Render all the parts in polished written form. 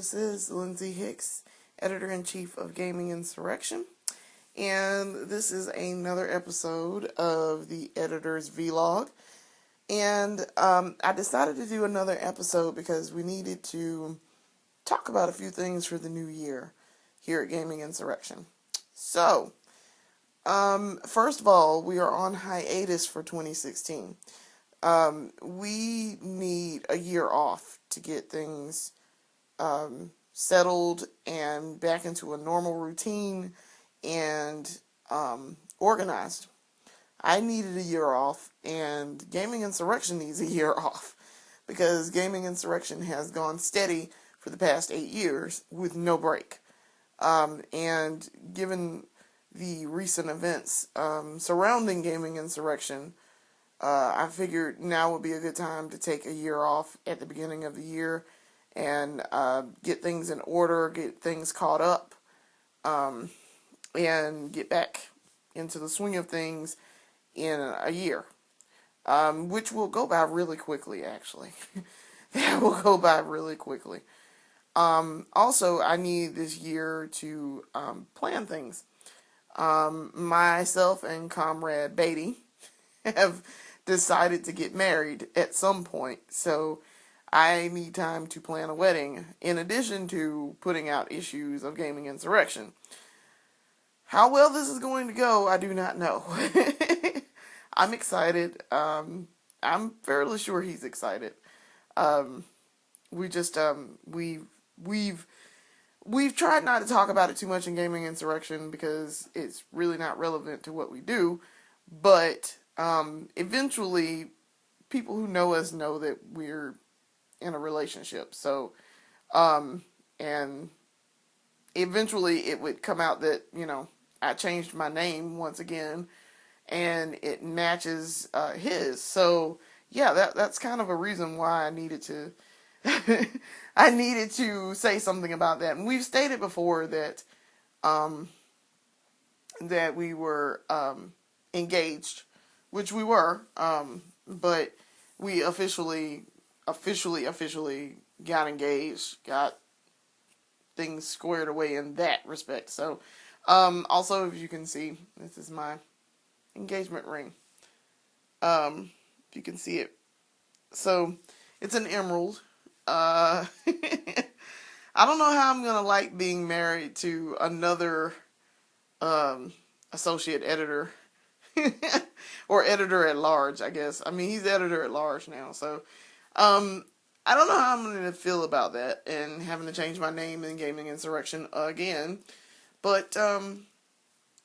This is Lyndsey Hicks, Editor-in-Chief of Gaming Insurrection, and this is another episode of the Editor's Vlog. And I decided to do another episode because we needed to talk about a few things for the new year here at Gaming Insurrection. So, first of all, we are on hiatus for 2016. We need a year off to get things settled and back into a normal routine and organized. I needed a year off, and Gaming Insurrection needs a year off because Gaming Insurrection has gone steady for the past 8 years with no break. And given the recent events surrounding Gaming Insurrection, I figured now would be a good time to take a year off at the beginning of the year and get things in order, get things caught up, and get back into the swing of things in a year, which will go by really quickly, actually. That will go by really quickly. Also, I need this year to plan things. Myself and Comrade Beatty have decided to get married at some point, so I need time to plan a wedding, in addition to putting out issues of Gaming Insurrection. How well this is going to go, I do not know. I'm excited. I'm fairly sure he's excited. We've tried not to talk about it too much in Gaming Insurrection because it's really not relevant to what we do, but eventually people who know us know that we're in a relationship. So, and eventually it would come out that, I changed my name once again and it matches his. So yeah, that's kind of a reason why I needed to I needed to say something about that. And we've stated before that that we were engaged, which we were, but we officially got engaged, got things squared away in that respect. So, also, if you can see, this is my engagement ring. If you can see it. So, it's an emerald. I don't know how I'm gonna like being married to another, associate editor. Or editor at large, I guess. I mean, he's editor at large now, so I don't know how I'm going to feel about that and having to change my name in Gaming Insurrection again, but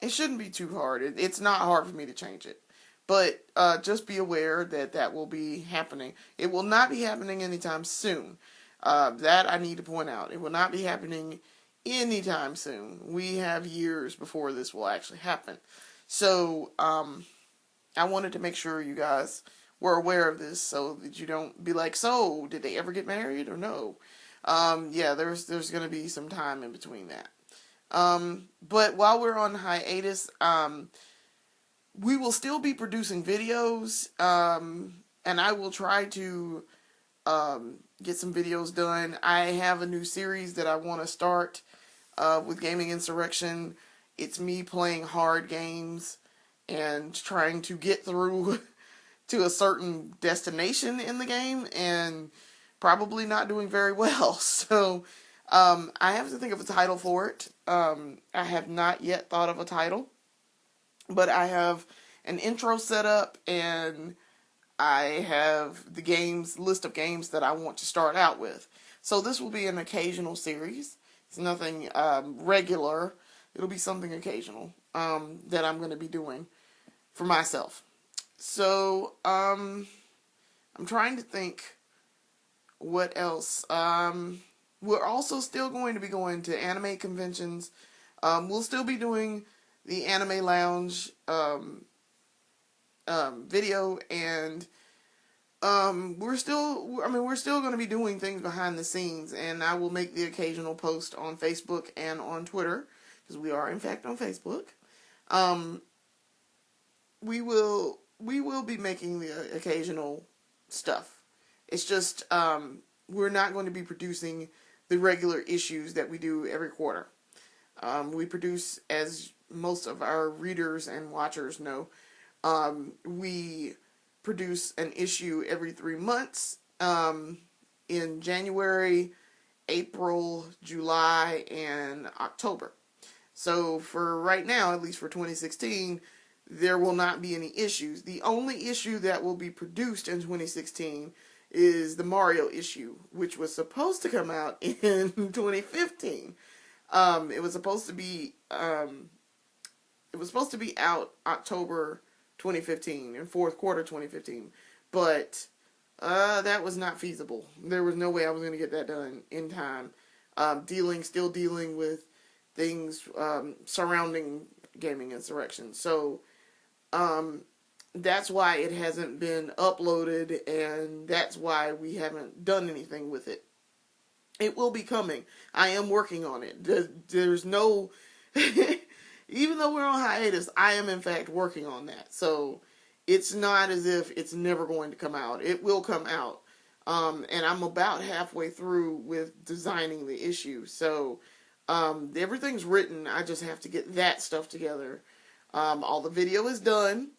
it shouldn't be too hard. It's not hard for me to change it, but just be aware that that will be happening. It will not be happening anytime soon. That I need to point out. It will not be happening anytime soon. We have years before this will actually happen. So, I wanted to make sure you guys were aware of this so that you don't be like, so, did they ever get married or no? Yeah, there's going to be some time in between that. But while we're on hiatus, we will still be producing videos, and I will try to get some videos done. I have a new series that I want to start with Gaming Insurrection. It's me playing hard games and trying to get through to a certain destination in the game and probably not doing very well. So I have to think of a title for it. I have not yet thought of a title, but I have an intro set up and I have the list of games that I want to start out with. So this will be an occasional series. It's nothing regular. It'll be something occasional that I'm going to be doing for myself. So, I'm trying to think what else. We're also still going to be going to anime conventions. We'll still be doing the Anime Lounge video, and we're still going to be doing things behind the scenes, and I will make the occasional post on Facebook and on Twitter, because we are in fact on Facebook. We will be making the occasional stuff. It's just we're not going to be producing the regular issues that we do every quarter. We produce, as most of our readers and watchers know, we produce an issue every 3 months, in January, April, July, and October. So for right now, at least for 2016, there will not be any issues. The only issue that will be produced in 2016 is the Mario issue, which was supposed to come out in 2015. It was supposed to be out October 2015, in fourth quarter 2015, but that was not feasible. There was no way I was going to get that done in time. Still dealing with things surrounding Gaming Insurrection. So that's why it hasn't been uploaded, and that's why we haven't done anything with it. It will be coming. I am working on it. There's no... Even though we're on hiatus, I am in fact working on that. So it's not as if it's never going to come out. It will come out. And I'm about halfway through with designing the issue. So everything's written. I just have to get that stuff together. All the video is done.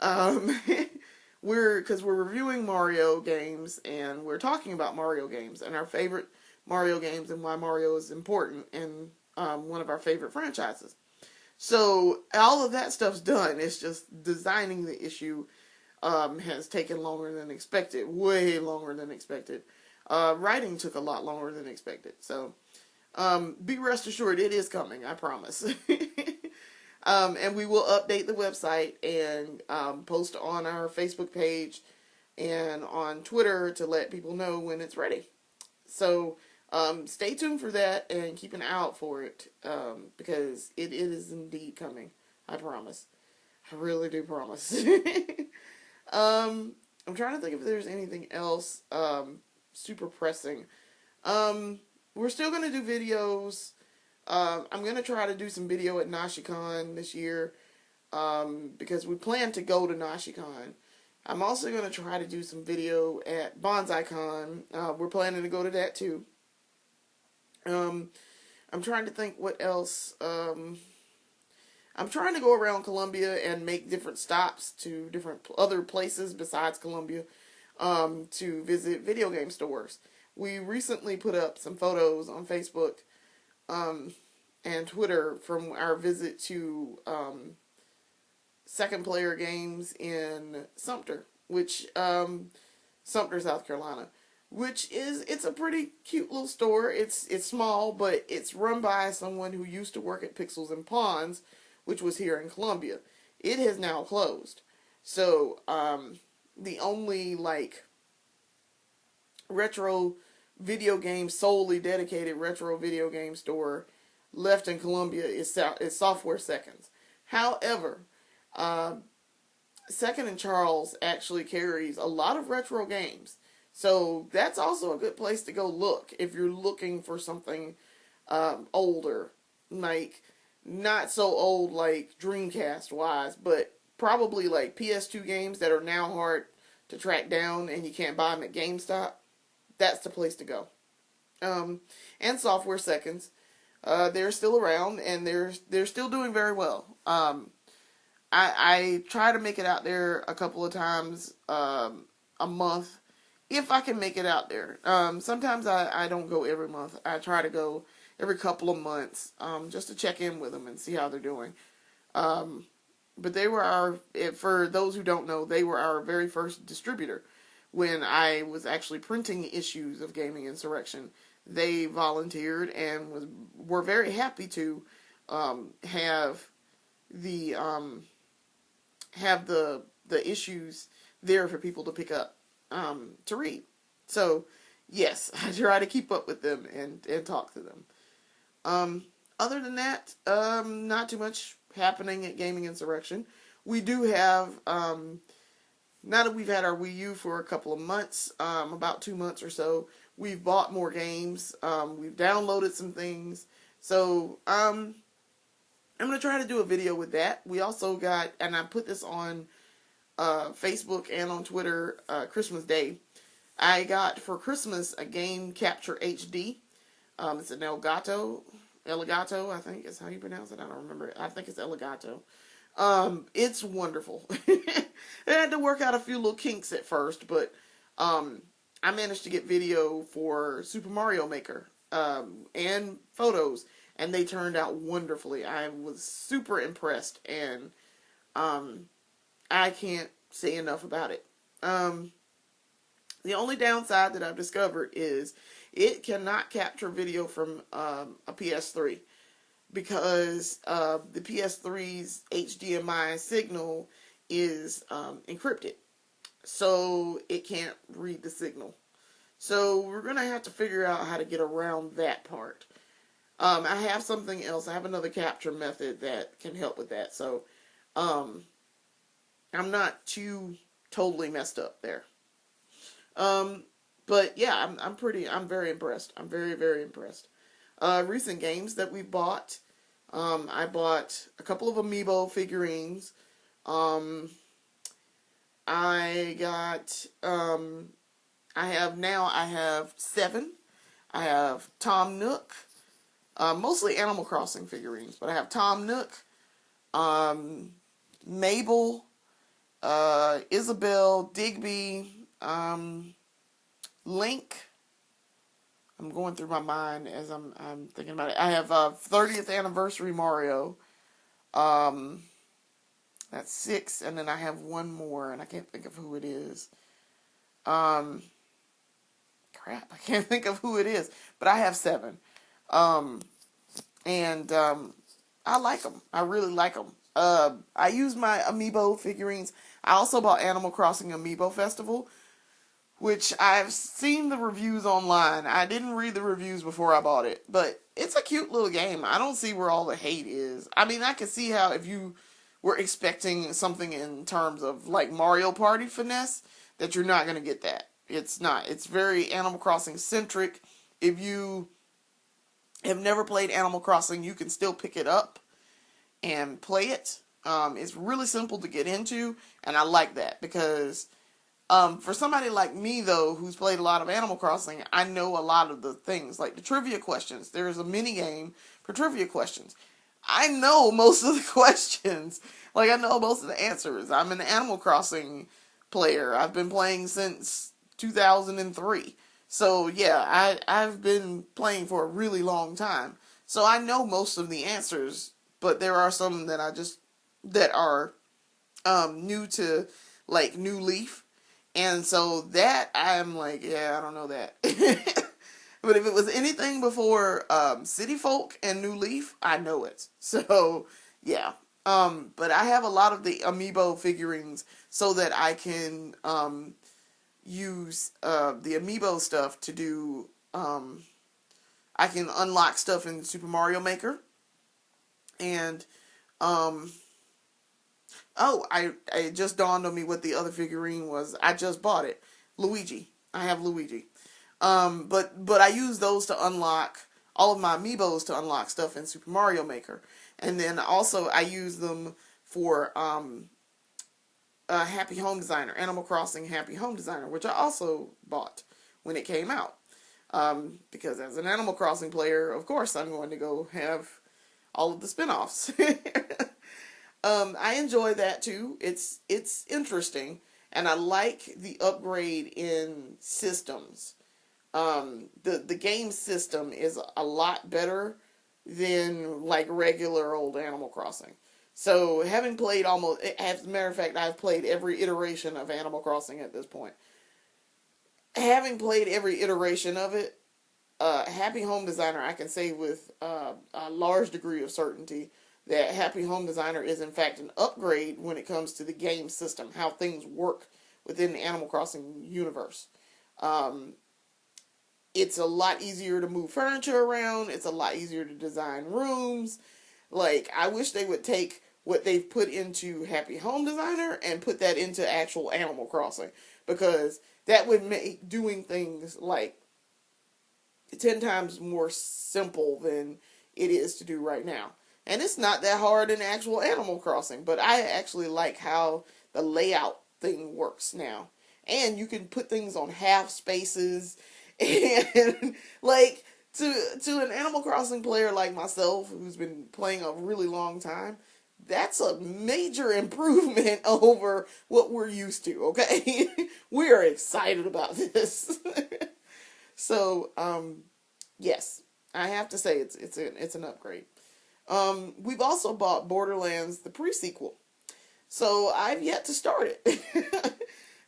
Because we're reviewing Mario games, and we're talking about Mario games and our favorite Mario games and why Mario is important and one of our favorite franchises. So all of that stuff's done. It's just designing the issue has taken longer than expected, way longer than expected. Writing took a lot longer than expected. So be rest assured, it is coming, I promise. And we will update the website and post on our Facebook page and on Twitter to let people know when it's ready. So stay tuned for that and keep an eye out for it, because it is indeed coming. I promise. I really do promise. I'm trying to think if there's anything else super pressing. We're still going to do videos. I'm going to try to do some video at NashiCon this year, because we plan to go to NashiCon. I'm also going to try to do some video at BonsaiCon. We're planning to go to that too. I'm trying to think what else. I'm trying to go around Columbia and make different stops to different other places besides Columbia, to visit video game stores. We recently put up some photos on Facebook and Twitter from our visit to Second Player Games in Sumter, Sumter, South Carolina. It's a pretty cute little store. It's small, but it's run by someone who used to work at Pixels and Pawns, which was here in Columbia. It has now closed. So, the only, retro video game, solely dedicated retro video game store left in Columbia is Software Seconds. However, Second and Charles actually carries a lot of retro games. So that's also a good place to go look if you're looking for something older, not so old like Dreamcast wise, but probably like PS2 games that are now hard to track down and you can't buy them at GameStop. That's the place to go. And Software Seconds, they're still around and they're still doing very well. I try to make it out there a couple of times a month, if I can make it out there. Sometimes I don't go every month. I try to go every couple of months, just to check in with them and see how they're doing. But they were for those who don't know, they were our very first distributor. When I was actually printing issues of Gaming Insurrection, they volunteered and were very happy to have the issues there for people to pick up, to read. So, yes, I try to keep up with them and talk to them. Other than that, not too much happening at Gaming Insurrection. We do have, now that we've had our Wii U for a couple of months, about 2 months or so, we've bought more games. We've downloaded some things. So, I'm going to try to do a video with that. We also got, and I put this on Facebook and on Twitter, Christmas Day. I got for Christmas a Game Capture HD. It's an Elgato. Elgato, I think is how you pronounce it. I don't remember. I think it's Elgato. It's wonderful. I had to work out a few little kinks at first, but I managed to get video for Super Mario Maker and photos, and they turned out wonderfully. I was super impressed, and I can't say enough about it. The only downside that I've discovered is it cannot capture video from a PS3 because the PS3's HDMI signal is encrypted. So it can't read the signal. So we're going to have to figure out how to get around that part. I have something else. I have another capture method that can help with that. So I'm not too totally messed up there. But yeah, I'm very impressed. I'm very, very impressed. Recent games that we bought. I bought a couple of Amiibo figurines. I got, I have 7. I have Tom Nook, mostly Animal Crossing figurines, but I have Tom Nook, Mabel, Isabelle, Digby, Link. I'm going through my mind as I'm thinking about it. I have 30th anniversary Mario. That's 6, and then I have one more, and I can't think of who it is. Crap, I can't think of who it is, but I have 7. And I like them. I really like them. I use my Amiibo figurines. I also bought Animal Crossing Amiibo Festival, which I've seen the reviews online. I didn't read the reviews before I bought it, but it's a cute little game. I don't see where all the hate is. I mean, I can see how if you were expecting something in terms of like Mario Party finesse, that you're not going to get that. It's not. It's very Animal Crossing centric. If you have never played Animal Crossing, you can still pick it up and play it. It's really simple to get into, and I like that because for somebody like me, though, who's played a lot of Animal Crossing, I know a lot of the things, like the trivia questions. There's a mini game for trivia questions. I know most of the questions. Like, I know most of the answers. I'm an Animal Crossing player. I've been playing since 2003. So, yeah, I've been playing for a really long time. So I know most of the answers, but there are some that are new to, like, New Leaf. And so that, I'm like, yeah, I don't know that. But if it was anything before City Folk and New Leaf, I know it. So, yeah. But I have a lot of the Amiibo figurines so that I can use the Amiibo stuff to do... I can unlock stuff in Super Mario Maker. And... it just dawned on me what the other figurine was. I just bought it. Luigi. I have Luigi. But I use those to unlock all of my Amiibos to unlock stuff in Super Mario Maker. And then also I use them for Happy Home Designer, Animal Crossing Happy Home Designer, which I also bought when it came out. Because as an Animal Crossing player, of course I'm going to go have all of the spin-offs. I enjoy that too. It's interesting, and I like the upgrade in systems. The game system is a lot better than like regular old Animal Crossing. So having played as a matter of fact, I've played every iteration of Animal Crossing at this point. Having played every iteration of it, Happy Home Designer, I can say with a large degree of certainty that Happy Home Designer is in fact an upgrade when it comes to the game system, how things work within the Animal Crossing universe. It's a lot easier to move furniture around. It's a lot easier to design rooms. Like, I wish they would take what they've put into Happy Home Designer and put that into actual Animal Crossing, because that would make doing things like 10 times more simple than it is to do right now. And it's not that hard in actual Animal Crossing, but I actually like how the layout thing works now. And you can put things on half spaces, and like to an Animal Crossing player like myself who's been playing a really long time, that's a major improvement over what we're used to, okay? We are excited about this. So, yes, I have to say it's an upgrade. We've also bought Borderlands the pre-sequel. So I've yet to start it.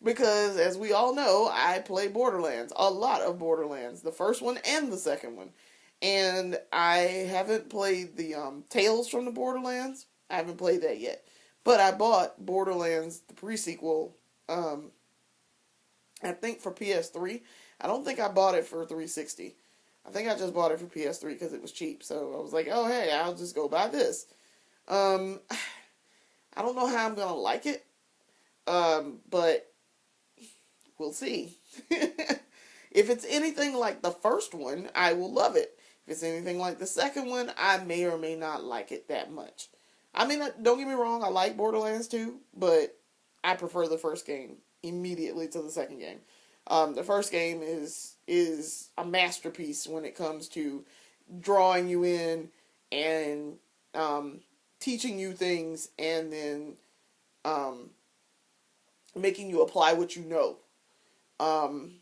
Because as we all know, I play Borderlands, a lot of Borderlands, the first one and the second one. And I haven't played the Tales from the Borderlands. I haven't played that yet. But I bought Borderlands the pre-sequel I think for PS3. I don't think I bought it for 360. I think I just bought it for PS3 because it was cheap. So I was like, oh hey, I'll just go buy this. Um I don't know how I'm gonna like it. But we'll see. If it's anything like the first one, I will love it. If it's anything like the second one, I may or may not like it that much. I mean, don't get me wrong, I like Borderlands 2, but I prefer the first game immediately to the second game. The first game is a masterpiece when it comes to drawing you in and teaching you things and then making you apply what you know. Um,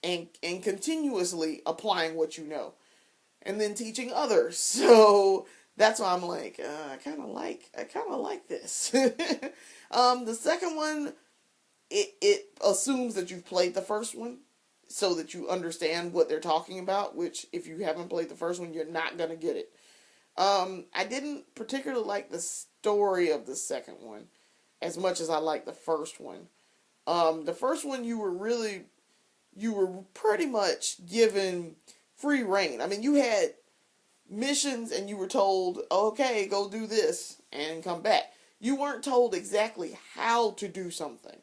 and continuously applying what you know. And then teaching others. So that's why I'm like, I kind of like this. The second one, it assumes that you've played the first one, so that you understand what they're talking about. Which, if you haven't played the first one, you're not gonna get it. I didn't particularly like the story of the second one as much as I liked the first one. The first one, you were pretty much given free reign. I mean, you had missions and you were told, okay, go do this and come back. You weren't told exactly how to do something.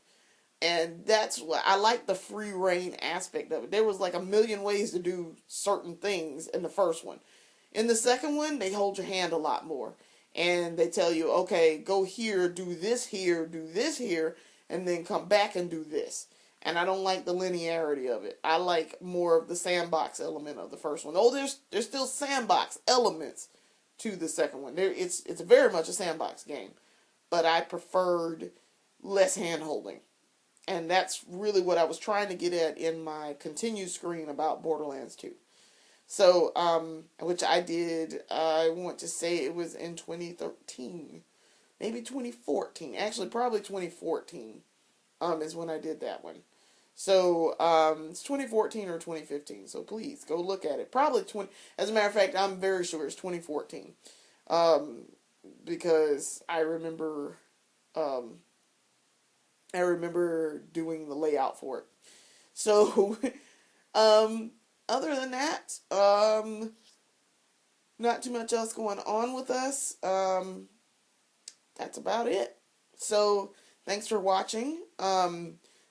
And that's what I like, the free reign aspect of it. There was like a million ways to do certain things in the first one. In the second one, they hold your hand a lot more. And they tell you, okay, go here, do this here, and then come back and do this. And I don't like the linearity of it. I like more of the sandbox element of the first one. Oh, there's still sandbox elements to the second one. It's very much a sandbox game, but I preferred less hand holding, and that's really what I was trying to get at in my continue screen about Borderlands 2. So, which I did. I want to say it was in 2013, maybe 2014. Actually, probably 2014. Is when I did that one. So, it's 2014 or 2015. So please go look at it. Probably 20. As a matter of fact, I'm very sure it's 2014. Because um, I remember doing the layout for it. So, other than that, not too much else going on with us. That's about it. So, thanks for watching.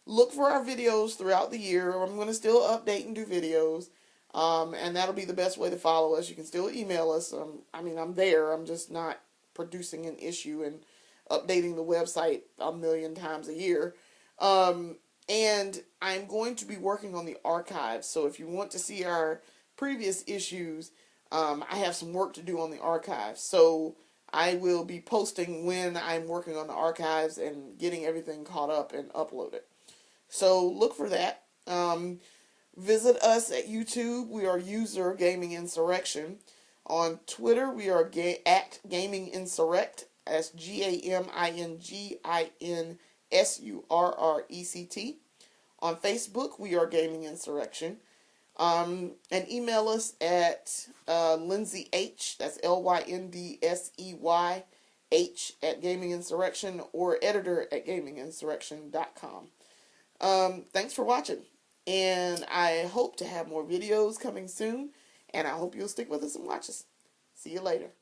Look for our videos throughout the year. I'm going to still update and do videos. And that'll be the best way to follow us. You can still email us. I'm there. I'm just not producing an issue and updating the website a million times a year. And I'm going to be working on the archives. So if you want to see our previous issues, I have some work to do on the archives. So I will be posting when I'm working on the archives and getting everything caught up and uploaded. So look for that. Visit us at YouTube. We are user Gaming Insurrection. On Twitter, we are at Gaming Insurrect. That's GAMINGINSURRECT. On Facebook, we are Gaming Insurrection. And email us at Lyndsey H. That's LYNDSEYH at Gaming Insurrection, or editor at gaminginsurrection.com. Thanks for watching, and I hope to have more videos coming soon, and I hope you'll stick with us and watch us. See you later.